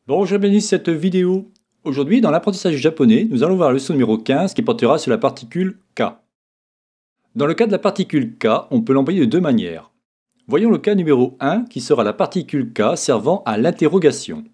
Bonjour et bienvenue sur cette vidéo. Aujourd'hui, dans l'apprentissage du japonais, nous allons voir la leçon numéro 15 qui portera sur la particule K. Dans le cas de la particule K, on peut l'employer de deux manières. Voyons le cas numéro 1 qui sera la particule K servant à l'interrogation.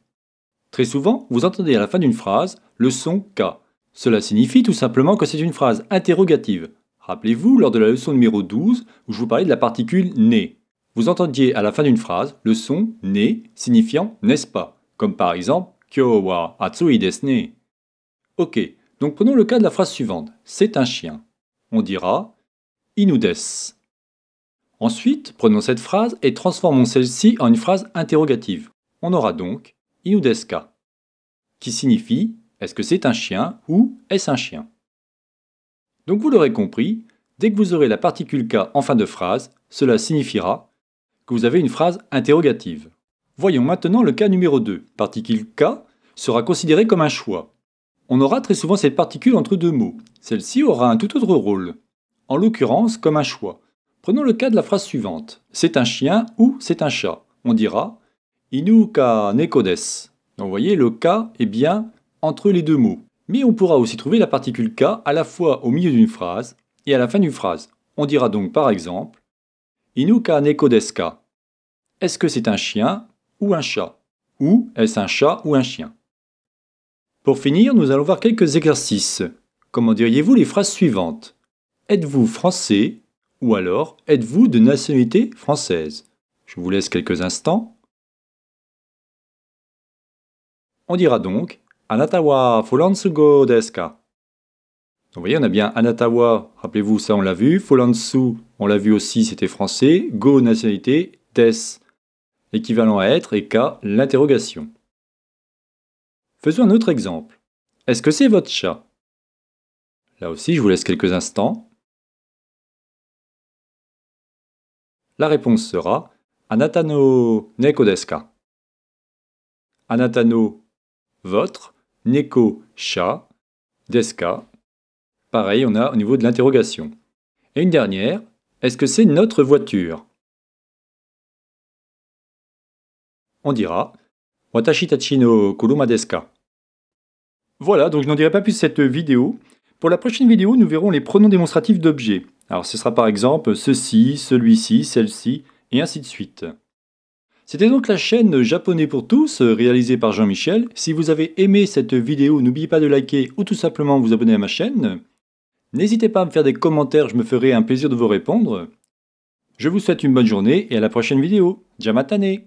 Très souvent, vous entendez à la fin d'une phrase le son K. Cela signifie tout simplement que c'est une phrase interrogative. Rappelez-vous, lors de la leçon numéro 12, où je vous parlais de la particule né. Vous entendiez à la fin d'une phrase le son né signifiant n'est-ce pas, comme par exemple Kyō wa atsui desu ne. Ok, donc prenons le cas de la phrase suivante. C'est un chien. On dira inu desu. Ensuite, prenons cette phrase et transformons celle-ci en une phrase interrogative. On aura donc inu desu ka, qui signifie est-ce que c'est un chien ou est-ce un chien. Donc vous l'aurez compris, dès que vous aurez la particule K en fin de phrase, cela signifiera que vous avez une phrase interrogative. Voyons maintenant le cas numéro 2. Particule K sera considérée comme un choix. On aura très souvent cette particule entre deux mots. Celle-ci aura un tout autre rôle. En l'occurrence, comme un choix. Prenons le cas de la phrase suivante. C'est un chien ou c'est un chat. On dira inu ka neko desu. Donc vous voyez, le K est bien entre les deux mots. Mais on pourra aussi trouver la particule K à la fois au milieu d'une phrase et à la fin d'une phrase. On dira donc par exemple inu ka neko desu ka. Est-ce que c'est un chien ou un chat? Ou est-ce un chat ou un chien? Pour finir, nous allons voir quelques exercices. Comment diriez-vous les phrases suivantes? Êtes-vous français? Ou alors, êtes-vous de nationalité française? Je vous laisse quelques instants. On dira donc Anata wa furansu go desu ka? Vous voyez, on a bien Anata wa, rappelez-vous, ça on l'a vu. Furansu, on l'a vu aussi, c'était français. Go, nationalité. Desu, l'équivalent à être, et ka, l'interrogation. Faisons un autre exemple. Est-ce que c'est votre chat? Là aussi, je vous laisse quelques instants. La réponse sera Anata no neko desu ka? Anata no, votre, neko, chat, desu ka. Pareil, on a au niveau de l'interrogation. Et une dernière, est-ce que c'est notre voiture? On dira Watashi tachi no kuruma desu ka? Voilà, donc je n'en dirai pas plus cette vidéo. Pour la prochaine vidéo, nous verrons les pronoms démonstratifs d'objets. Alors ce sera par exemple ceci, celui-ci, celle-ci, et ainsi de suite. C'était donc la chaîne Japonais pour tous, réalisée par Jean-Michel. Si vous avez aimé cette vidéo, n'oubliez pas de liker ou tout simplement vous abonner à ma chaîne. N'hésitez pas à me faire des commentaires, je me ferai un plaisir de vous répondre. Je vous souhaite une bonne journée et à la prochaine vidéo. Jamatane!